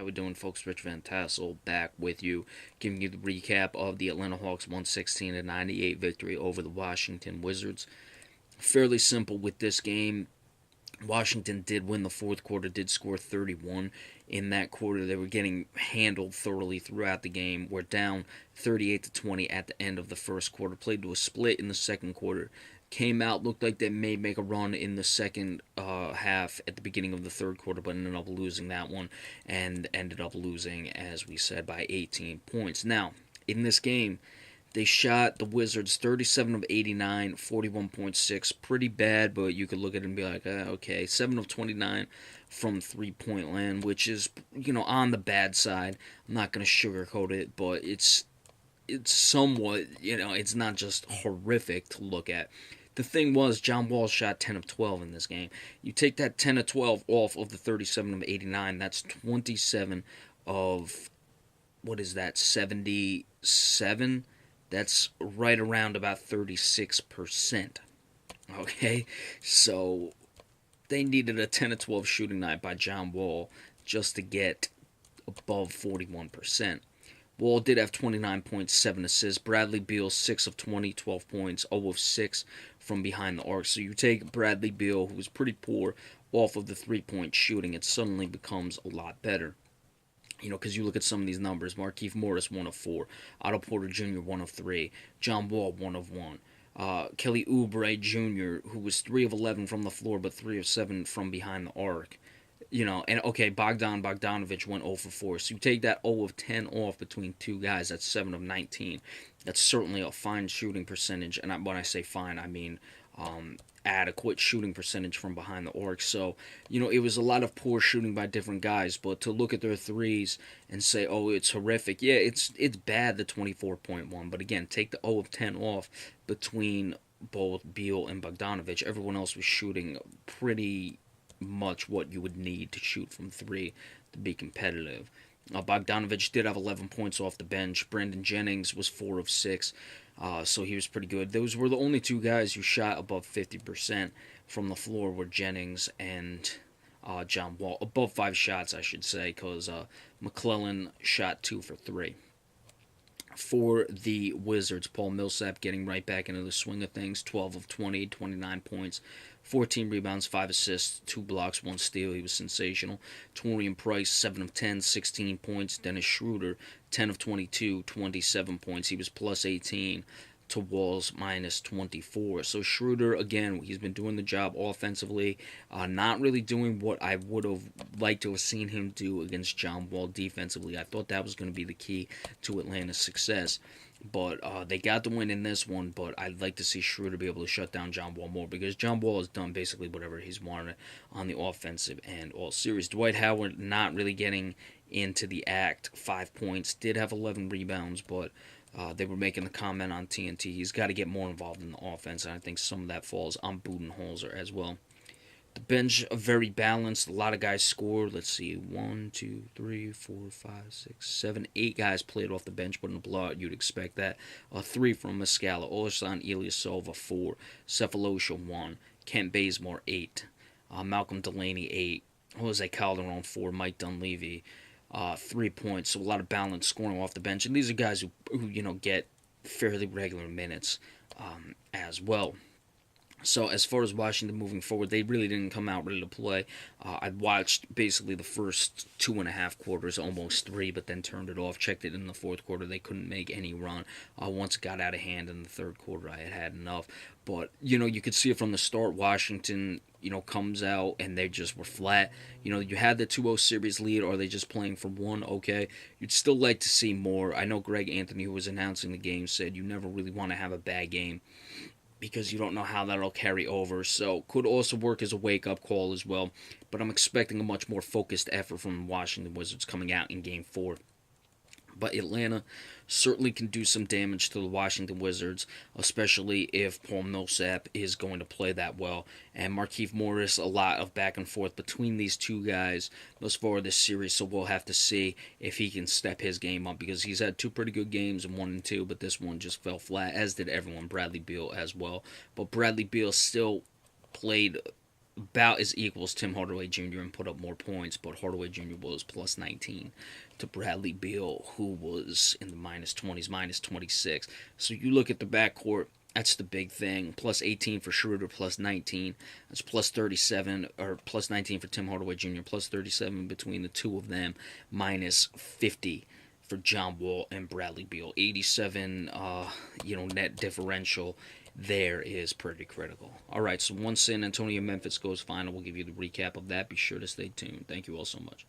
we doing, folks? Rich Van Tassel back with you, giving you the recap of the Atlanta Hawks 116-98 victory over the Washington Wizards. Fairly simple with this game. Washington did win the fourth quarter, did score 31 in that quarter. They were getting handled thoroughly throughout the game. We're down 38 to 20 at the end of the first quarter. Played to a split in the second quarter. Came out, looked like they may make a run in the second half at the beginning of the third quarter, but ended up losing that one and ended up losing, as we said, by 18 points. Now, in this game, they shot the Wizards 37 of 89, 41.6. Pretty bad, but you could look at it and be like, okay. 7 of 29 from three-point land, which is, on the bad side. I'm not going to sugarcoat it, but it's somewhat, it's not just horrific to look at. The thing was, John Wall shot 10 of 12 in this game. You take that 10 of 12 off of the 37 of 89, that's 27 of, what is that, 77? That's right around about 36%. Okay? So they needed a 10 of 12 shooting night by John Wall just to get above 41%. Wall did have 29.7 assists. Bradley Beal, 6 of 20, 12 points, 0 of 6 from behind the arc. So you take Bradley Beal, who was pretty poor, off of the three-point shooting, it suddenly becomes a lot better. Because you look at some of these numbers. Markieff Morris, 1 of 4. Otto Porter Jr., 1 of 3. John Wall, 1 of 1. Kelly Oubre Jr., who was 3 of 11 from the floor, but 3 of 7 from behind the arc. And okay, Bogdanovich went 0 for 4. So you take that 0 of 10 off between two guys, that's 7 of 19. That's certainly a fine shooting percentage. And when I say fine, I mean adequate shooting percentage from behind the arc. So, it was a lot of poor shooting by different guys, but to look at their threes and say, oh, it's horrific. Yeah, it's bad, the 24.1. But again, take the 0 of 10 off between both Beal and Bogdanovich. Everyone else was shooting pretty much what you would need to shoot from three to be competitive. Bogdanovich did have 11 points off the bench. Brandon Jennings was 4 of 6, so he was pretty good. Those were the only two guys who shot above 50% from the floor were Jennings and John Wall. Above 5 shots, I should say, because McClellan shot 2 for 3. For the Wizards, Paul Millsap getting right back into the swing of things. 12 of 20, 29 points, 14 rebounds, 5 assists, 2 blocks, 1 steal. He was sensational. Taurean Prince, 7 of 10, 16 points. Dennis Schroeder, 10 of 22, 27 points. He was plus 18 to Wall's minus 24. So Schroeder, again, he's been doing the job offensively, not really doing what I would have liked to have seen him do against John Wall defensively. I thought that was going to be the key to Atlanta's success. But they got the win in this one, but I'd like to see Schroeder be able to shut down John Wall more, because John Wall has done basically whatever he's wanted on the offensive end all series. Dwight Howard not really getting into the act. 5 points, did have 11 rebounds, but they were making the comment on TNT. He's got to get more involved in the offense, and I think some of that falls on Budenholzer as well. The bench very balanced. A lot of guys scored. Let's see, 1, 2, 3, 4, 5, 6, 7, 8 guys played off the bench, but in a blowout, you'd expect that. 3 from Muscala, Olasan Ilyasova, 4, Cephalosha, 1, Kent Bazemore, 8, Malcolm Delaney, 8, Jose Calderon, 4, Mike Dunleavy, 3 points. So a lot of balanced scoring off the bench, and these are guys who get fairly regular minutes as well. So as far as Washington moving forward, they really didn't come out ready to play. I watched basically the first 2.5 quarters, almost 3, but then turned it off. Checked it in the fourth quarter. They couldn't make any run. Once it got out of hand in the third quarter, I had enough. But, you could see it from the start. Washington, comes out and they just were flat. You had the 2-0 series lead. Are they just playing for one? Okay. You'd still like to see more. I know Greg Anthony, who was announcing the game, said you never really want to have a bad game, because you don't know how that'll carry over. So could also work as a wake-up call as well. But I'm expecting a much more focused effort from the Washington Wizards coming out in Game 4. But Atlanta certainly can do some damage to the Washington Wizards, especially if Paul Millsap is going to play that well. And Markieff Morris, a lot of back and forth between these two guys thus far this series, so we'll have to see if he can step his game up, because he's had 2 pretty good games in 1 and 2, but this one just fell flat, as did everyone, Bradley Beal as well. But Bradley Beal still played about as equal as Tim Hardaway Jr. and put up more points, but Hardaway Jr. was plus 19 to Bradley Beal, who was in the minus 20s, minus 26. So you look at the backcourt, that's the big thing. Plus 18 for Schroeder, plus 19. That's plus 37, or plus 19 for Tim Hardaway Jr., plus 37 between the two of them, minus 50 for John Wall and Bradley Beal. 87, net differential there is pretty critical. All right, so once San Antonio Memphis goes final, we'll give you the recap of that. Be sure to stay tuned. Thank you all so much.